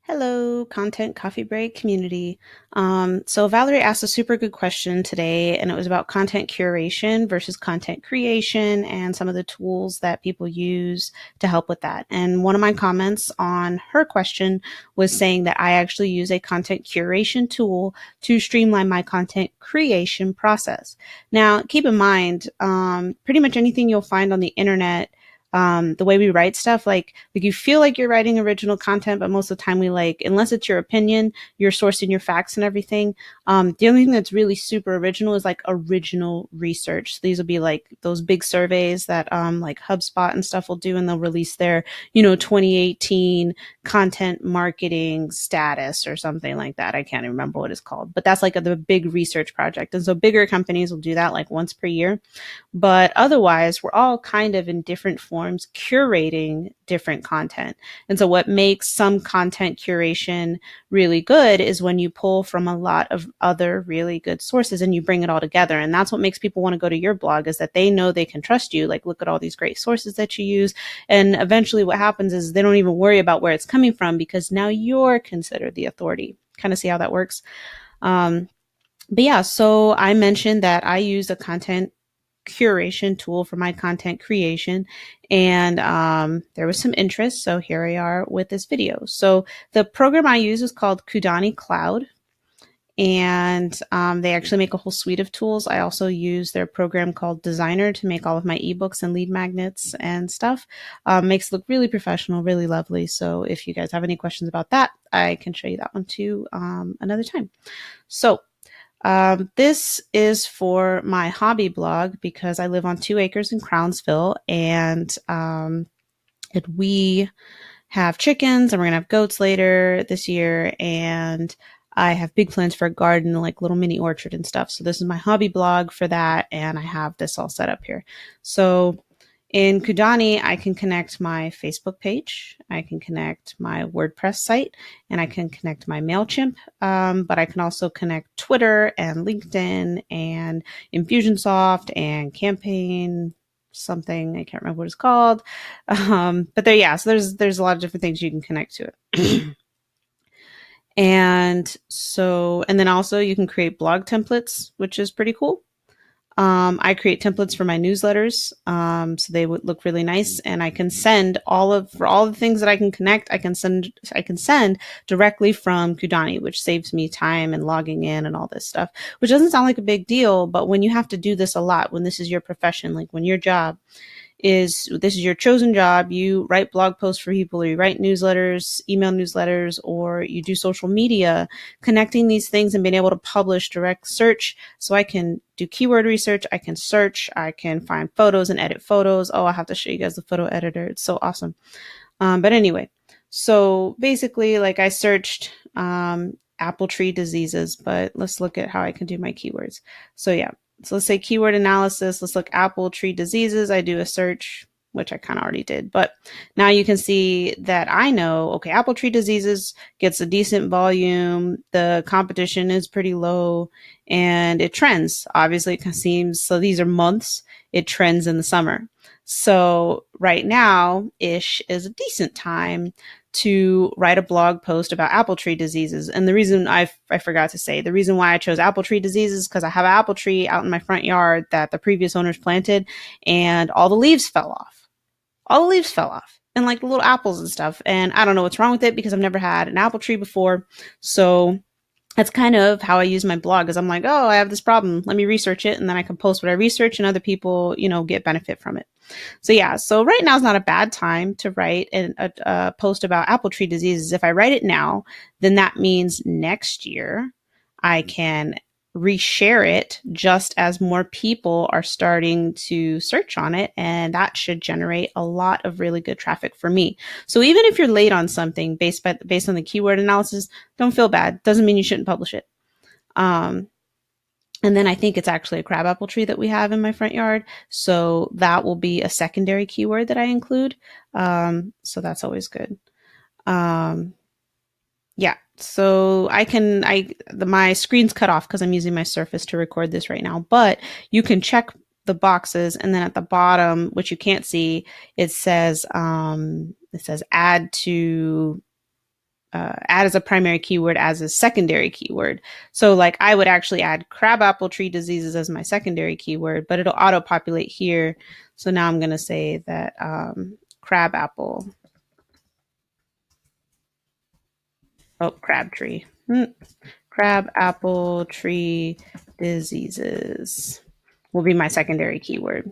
Hello, Content Coffee Break community. So Valerie asked a super good question today, and it was about content curation versus content creation and some of the tools that people use to help with that. And one of my comments on her question was saying that I actually use a content curation tool to streamline my content creation process. Now, keep in mind, pretty much anything you'll find on the internet, the way we write stuff, like you feel like you're writing original content, but most of the time we like, unless it's your opinion, you're sourcing your facts and everything. The only thing that's really super original is like original research. So these will be like those big surveys that like HubSpot and stuff will do, and they'll release their 2018 content marketing status or something like that. I can't even remember what it's called, but that's like the big research project. And so bigger companies will do that like once per year. But otherwise, we're all kind of in different forms curating different content. And so what makes some content curation really good is when you pull from a lot of other really good sources and you bring it all together. And that's what makes people want to go to your blog, is that they know they can trust you. Like, look at all these great sources that you use. And eventually what happens is they don't even worry about where it's coming from, because now you're considered the authority. Kind of see how that works. But yeah, so I mentioned that I use a content curation tool for my content creation, and there was some interest, so here we are with this video. So the program I use is called Kudani Cloud, and they actually make a whole suite of tools. I also use their program called Designer to make all of my ebooks and lead magnets and stuff. Makes it look really professional, really lovely. So if you guys have any questions about that, I can show you that one too another time. So this is for my hobby blog, because I live on 2 acres in Crownsville, and we have chickens, and we're going to have goats later this year, and I have big plans for a garden, like little mini orchard and stuff. So this is my hobby blog for that, and I have this all set up here. So in Kudani, I can connect my Facebook page, I can connect my WordPress site, and I can connect my MailChimp, but I can also connect Twitter and LinkedIn and Infusionsoft and Campaign something. I can't remember what it's called. But there, yeah, so there's a lot of different things you can connect to it. And then also you can create blog templates, which is pretty cool. I create templates for my newsletters, so they would look really nice, and I can send for all the things that I can connect. I can send directly from Kudani, which saves me time and logging in and all this stuff, which doesn't sound like a big deal, but when you have to do this a lot, when this is your profession, like when your job this is your chosen job, you write blog posts for people, or you write newsletters, email newsletters, or you do social media, connecting these things and being able to publish direct search. So I can do keyword research, I can search, I can find photos and edit photos. Oh, I'll have to show you guys the photo editor. It's so awesome. But anyway, so basically, like, I searched apple tree diseases, but let's look at how I can do my keywords. So yeah, so let's say keyword analysis. Let's look apple tree diseases. I do a search, which I kind of already did, but now you can see that I know, okay, apple tree diseases gets a decent volume. The competition is pretty low, and it trends. Obviously, it seems, so these are months. It trends in the summer. So right now ish is a decent time to write a blog post about apple tree diseases. And the reason I forgot to say, the reason why I chose apple tree diseases is because I have an apple tree out in my front yard that the previous owners planted, and all the leaves fell off. All the leaves fell off, and like the little apples and stuff. And I don't know what's wrong with it, because I've never had an apple tree before. So that's kind of how I use my blog, is I'm like, oh, I have this problem. Let me research it. And then I can post what I research, and other people, get benefit from it. So yeah, so right now is not a bad time to write a post about apple tree diseases. If I write it now, then that means next year I can reshare it just as more people are starting to search on it, and that should generate a lot of really good traffic for me. So even if you're late on something based on the keyword analysis, don't feel bad. Doesn't mean you shouldn't publish it. And then I think it's actually a crabapple tree that we have in my front yard. So that will be a secondary keyword that I include. So that's always good. Yeah, so my screen's cut off because I'm using my Surface to record this right now, but you can check the boxes, and then at the bottom, which you can't see, it says add to add as a primary keyword as a secondary keyword. So like I would actually add crabapple tree diseases as my secondary keyword, but it'll auto populate here. So now I'm going to say that crabapple, crab tree, crabapple tree diseases will be my secondary keyword.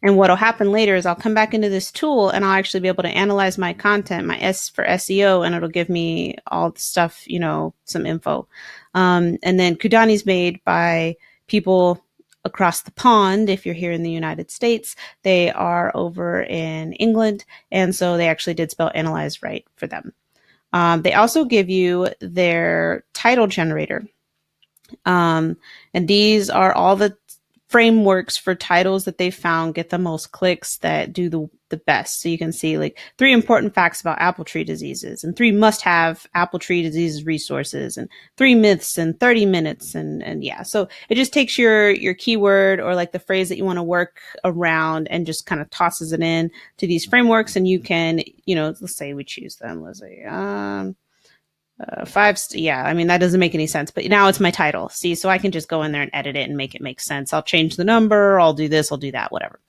And what'll happen later is I'll come back into this tool and I'll actually be able to analyze my content, my S for SEO, and it'll give me all the stuff, some info. And then Kudani's made by people across the pond. If you're here in the United States, they are over in England. And so they actually did spell analyze right for them. They also give you their title generator. And these are all the frameworks for titles that they found get the most clicks, that do the best. So you can see like 3 important facts about apple tree diseases, and 3 must-have apple tree diseases resources, and 3 myths in 30 minutes. And yeah, so it just takes your keyword or like the phrase that you want to work around and just kind of tosses it in to these frameworks. And you can, let's say we choose them. Let's say, yeah, I mean, that doesn't make any sense, but now it's my title. See, so I can just go in there and edit it and make it make sense. I'll change the number. I'll do this. I'll do that, whatever.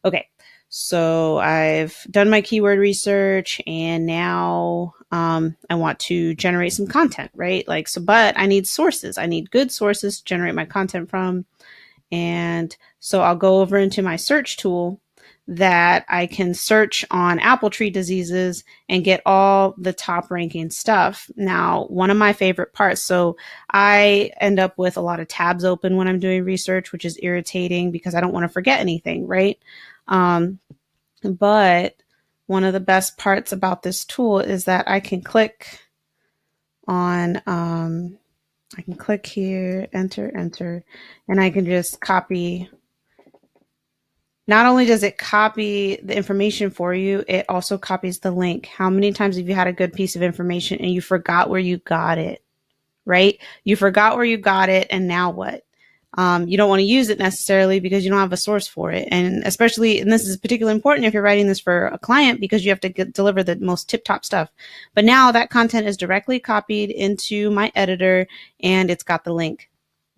Okay. So I've done my keyword research, and now I want to generate some content, right? But I need sources. I need good sources to generate my content from. And so I'll go over into my search tool that I can search on apple tree diseases and get all the top ranking stuff. Now, one of my favorite parts, so I end up with a lot of tabs open when I'm doing research, which is irritating because I don't want to forget anything, right? But one of the best parts about this tool is that I can click on, I can click here, enter, and I can just copy. Not only does it copy the information for you, it also copies the link. How many times have you had a good piece of information and you forgot where you got it, right? You forgot where you got it, and now what? You don't want to use it necessarily because you don't have a source for it. And especially, and this is particularly important if you're writing this for a client, because you have to deliver the most tip-top stuff. But now that content is directly copied into my editor and it's got the link.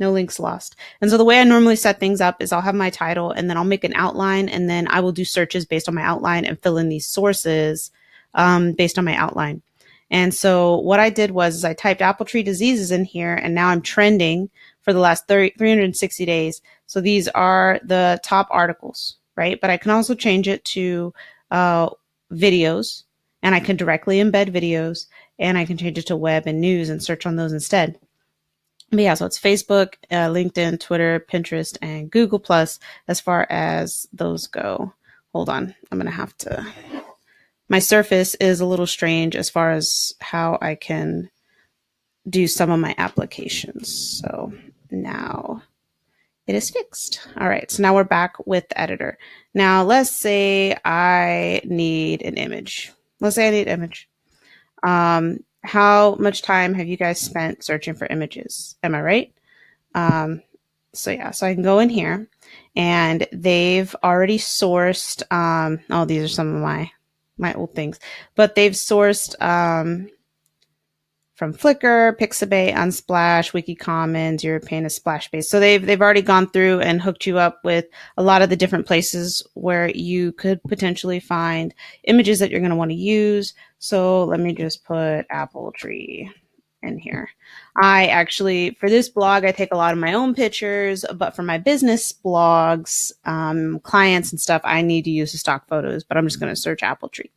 No links lost. And so the way I normally set things up is I'll have my title, and then I'll make an outline, and then I will do searches based on my outline and fill in these sources based on my outline. And so what I did was I typed apple tree diseases in here, and now I'm trending for the last 360 days. So these are the top articles, right? But I can also change it to videos, and I can directly embed videos, and I can change it to web and news and search on those instead. But yeah, so it's Facebook, LinkedIn, Twitter, Pinterest, and Google Plus as far as those go. Hold on. I'm going to have to... My surface is a little strange as far as how I can do some of my applications. So now it is fixed. All right. So now we're back with the editor. Now let's say I need an image. How much time have you guys spent searching for images? Am I right? So yeah, so I can go in here, and they've already sourced, these are some of my old things, but they've sourced from Flickr, Pixabay, Unsplash, WikiCommons, European, and Splashbase. So they've already gone through and hooked you up with a lot of the different places where you could potentially find images that you're going to want to use. So let me just put apple tree in here. I actually, for this blog, I take a lot of my own pictures, but for my business blogs, clients and stuff, I need to use the stock photos, but I'm just going to search apple tree.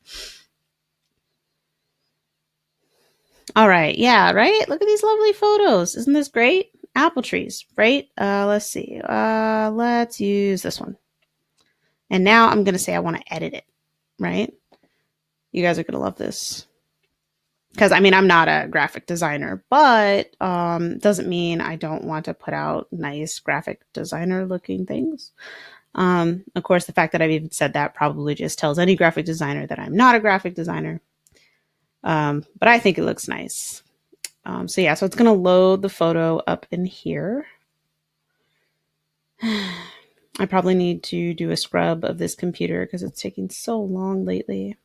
All right. Yeah, right? Look at these lovely photos. Isn't this great? Apple trees, right? Let's see. Let's use this one. And now I'm going to say I want to edit it, right? You guys are going to love this. Because, I mean, I'm not a graphic designer, but doesn't mean I don't want to put out nice graphic designer looking things. Of course, the fact that I've even said that probably just tells any graphic designer that I'm not a graphic designer. But I think it looks nice. So yeah, so it's going to load the photo up in here. I probably need to do a scrub of this computer because it's taking so long lately.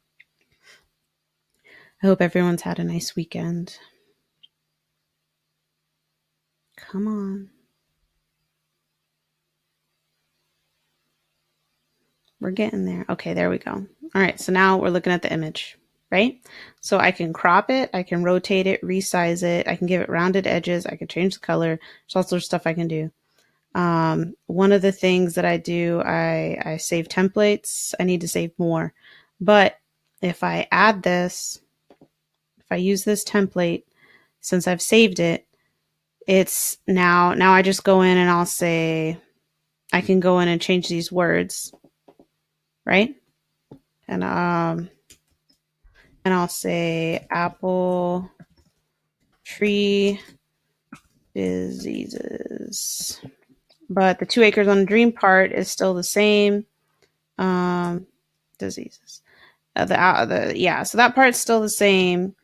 I hope everyone's had a nice weekend. Come on. We're getting there. Okay, there we go. All right, so now we're looking at the image, right? So I can crop it, I can rotate it, resize it, I can give it rounded edges, I can change the color. There's all sorts of stuff I can do. One of the things that I do, I save templates. I need to save more. But if I add this, if I use this template, since I've saved it, it's now I just go in and I'll say, I can go in and change these words, right? And I'll say apple tree diseases. But the 2 acres on a dream part is still the same. Diseases. Yeah, so that part's still the same.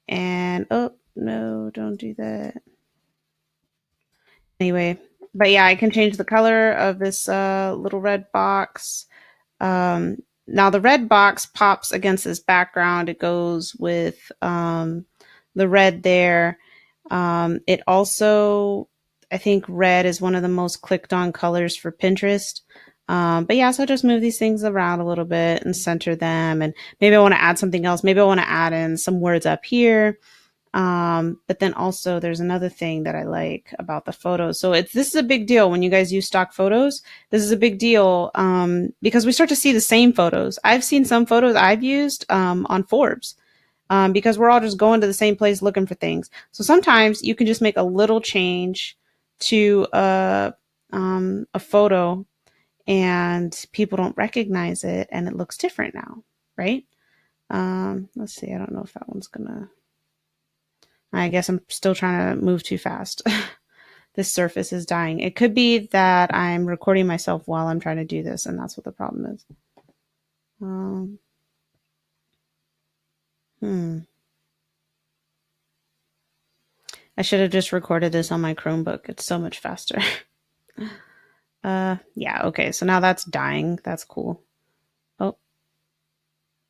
And oh no, don't do that. Anyway, but yeah, I can change the color of this little red box. Now the red box pops against this background. It goes with the red there. It also, I think red is one of the most clicked on colors for Pinterest. But yeah, so I'll just move these things around a little bit and center them. And maybe I want to add something else. Maybe I want to add in some words up here. But then also there's another thing that I like about the photos. So this is a big deal when you guys use stock photos. This is a big deal because we start to see the same photos. I've seen some photos I've used on Forbes because we're all just going to the same place looking for things. So sometimes you can just make a little change to a photo and people don't recognize it and it looks different now, right? Let's see. I don't know if that one's gonna... I guess I'm still trying to move too fast. This surface is dying. It could be that I'm recording myself while I'm trying to do this, and that's what the problem is. I should have just recorded this on my Chromebook. It's so much faster. Yeah, okay. So now that's dying. That's cool. Oh,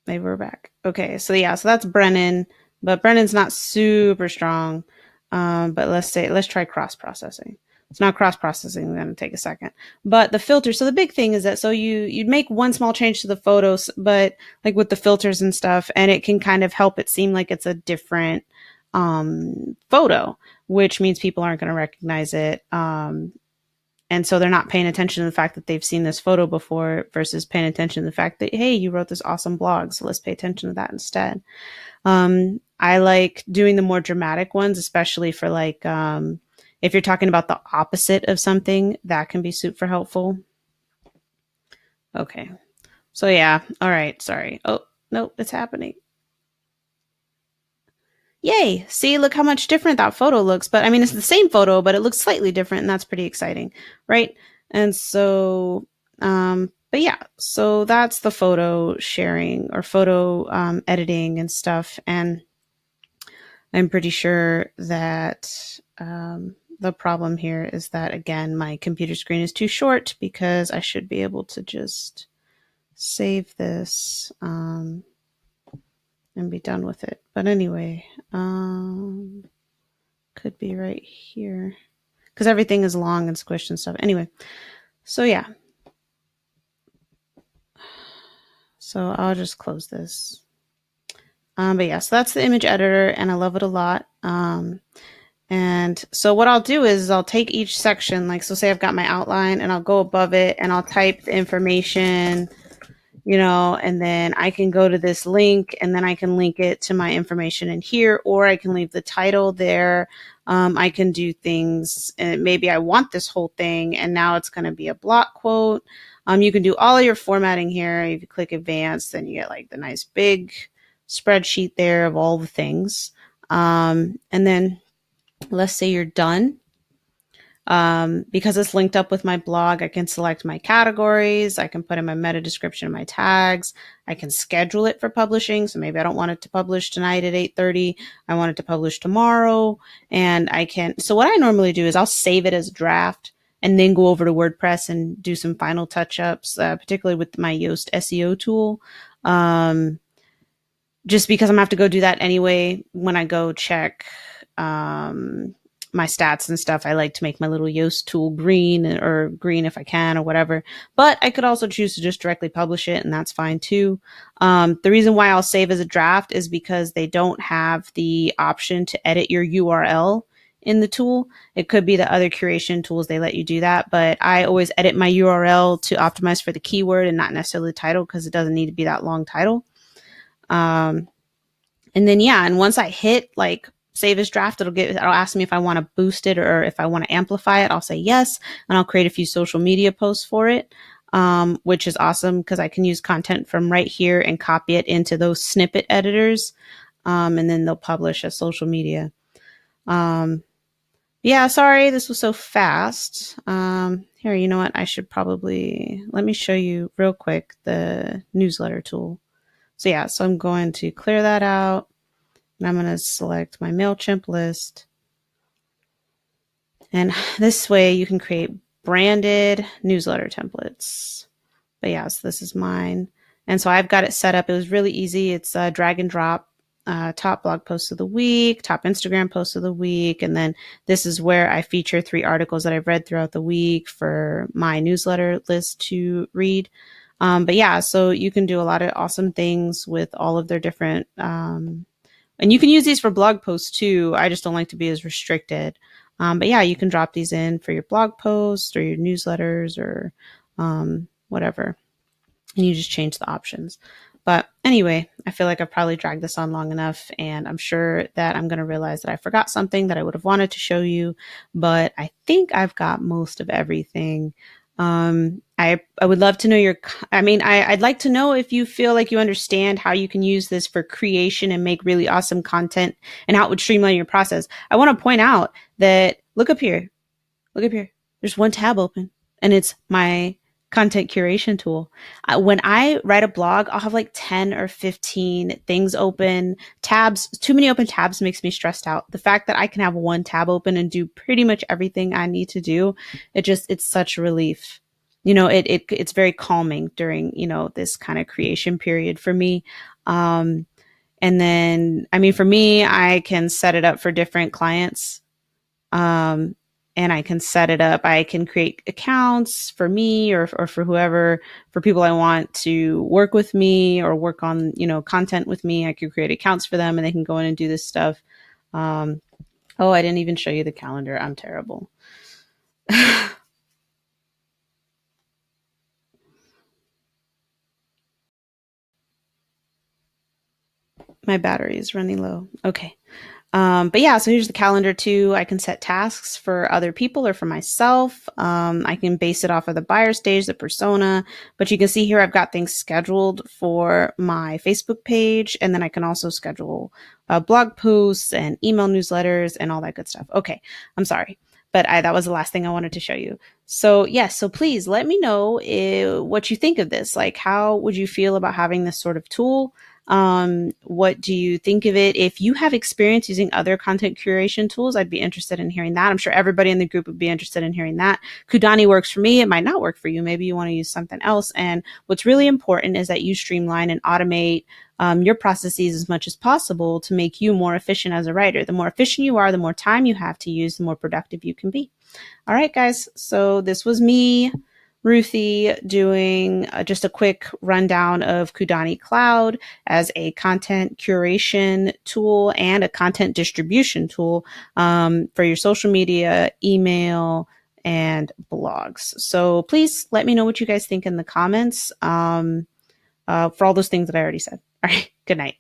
maybe we're back. Okay, so yeah, so that's Brennan. But Brennan's not super strong. But let's try cross-processing. It's not cross-processing, going to take a second. But the filter, so the big thing is that, so you'd make one small change to the photos, but like with the filters and stuff, and it can kind of help it seem like it's a different photo, which means people aren't going to recognize it. And so they're not paying attention to the fact that they've seen this photo before versus paying attention to the fact that, hey, you wrote this awesome blog, so let's pay attention to that instead. I like doing the more dramatic ones, especially for like, if you're talking about the opposite of something, that can be super helpful. Okay. So yeah. All right. Sorry. Oh, no, it's happening. Yay. See, look how much different that photo looks. But I mean, it's the same photo, but it looks slightly different. And that's pretty exciting. Right. And so, but yeah, so that's the photo sharing or photo editing and stuff. And I'm pretty sure that the problem here is that, again, my computer screen is too short because I should be able to just save this and be done with it. But anyway, could be right here because everything is long and squished and stuff. Anyway, so yeah. So I'll just close this. But yeah, so that's the image editor and I love it a lot. And so what I'll do is I'll take each section, like, so say I've got my outline and I'll go above it and I'll type the information, you know, and then I can go to this link and then I can link it to my information in here, or I can leave the title there. I can do things, and maybe I want this whole thing and now it's going to be a block quote. You can do all of your formatting here. If you click advanced, then you get like the nice big spreadsheet there of all the things. And then let's say you're done. Because it's linked up with my blog, I can select my categories. I can put in my meta description, my tags. I can schedule it for publishing. So maybe I don't want it to publish tonight at 8:30. I want it to publish tomorrow. And I can, so what I normally do is I'll save it as a draft and then go over to WordPress and do some final touch-ups, particularly with my Yoast SEO tool. just because I'm gonna have to go do that anyway when I go check my stats and stuff. I like to make my little Yoast tool green, or green if I can, or whatever. But I could also choose to just directly publish it, and that's fine too. The reason why I'll save as a draft is because they don't have the option to edit your URL in the tool. It could be the other curation tools, they let you do that, but I always edit my URL to optimize for the keyword and not necessarily the title, because it doesn't need to be that long title. And then, yeah, and once I hit like save as draft, it'll ask me if I want to boost it or if I want to amplify it. I'll say yes, and I'll create a few social media posts for it, which is awesome because I can use content from right here and copy it into those snippet editors, and then they'll publish as social media. Yeah, sorry, this was so fast. Here, you know what? I should probably, let me show you real quick the newsletter tool. So yeah, so I'm going to clear that out, and I'm going to select my MailChimp list. And this way you can create branded newsletter templates. But yeah, so this is mine. And so I've got it set up. It was really easy. It's drag and drop, top blog post of the week, top Instagram post of the week. And then this is where I feature 3 articles that I've read throughout the week for my newsletter list to read. But yeah, so you can do a lot of awesome things with all of their different, and you can use these for blog posts too. I just don't like to be as restricted. But yeah, you can drop these in for your blog posts or your newsletters or whatever. And you just change the options. But anyway, I feel like I've probably dragged this on long enough, and I'm sure that I'm going to realize that I forgot something that I would have wanted to show you, but I think I've got most of everything. I would love to know I'd like to know if you feel like you understand how you can use this for creation and make really awesome content and how it would streamline your process. I want to point out that, look up here. There's one tab open, and it's my content curation tool. When I write a blog, I'll have like 10 or 15 things open, tabs. Too many open tabs makes me stressed out. The fact that I can have one tab open and do pretty much everything I need to do, it's such a relief. It's very calming during, this kind of creation period for me. And then, for me, I can set it up for different clients. And I can set it up. I can create accounts for me or for whoever, for people I want to work with me or work on, content with me. I can create accounts for them, and they can go in and do this stuff. I didn't even show you the calendar. I'm terrible. My battery is running low. Okay. But yeah, so here's the calendar too. I can set tasks for other people or for myself. I can base it off of the buyer stage, the persona, but you can see here I've got things scheduled for my Facebook page, and then I can also schedule blog posts and email newsletters and all that good stuff. Okay, I'm sorry, but that was the last thing I wanted to show you. So yes, so please let me know what you think of this. Like, how would you feel about having this sort of tool? What do you think of it? If you have experience using other content curation tools, I'd be interested in hearing that. I'm sure everybody in the group would be interested in hearing that. Kudani works for me. It might not work for you. Maybe you want to use something else. And what's really important is that you streamline and automate your processes as much as possible to make you more efficient as a writer. The more efficient you are, the more time you have to use, the more productive you can be. All right, guys. So this was me, Ruthie, doing just a quick rundown of Kudani Cloud as a content curation tool and a content distribution tool for your social media, email, and blogs. So please let me know what you guys think in the comments for all those things that I already said. All right, good night.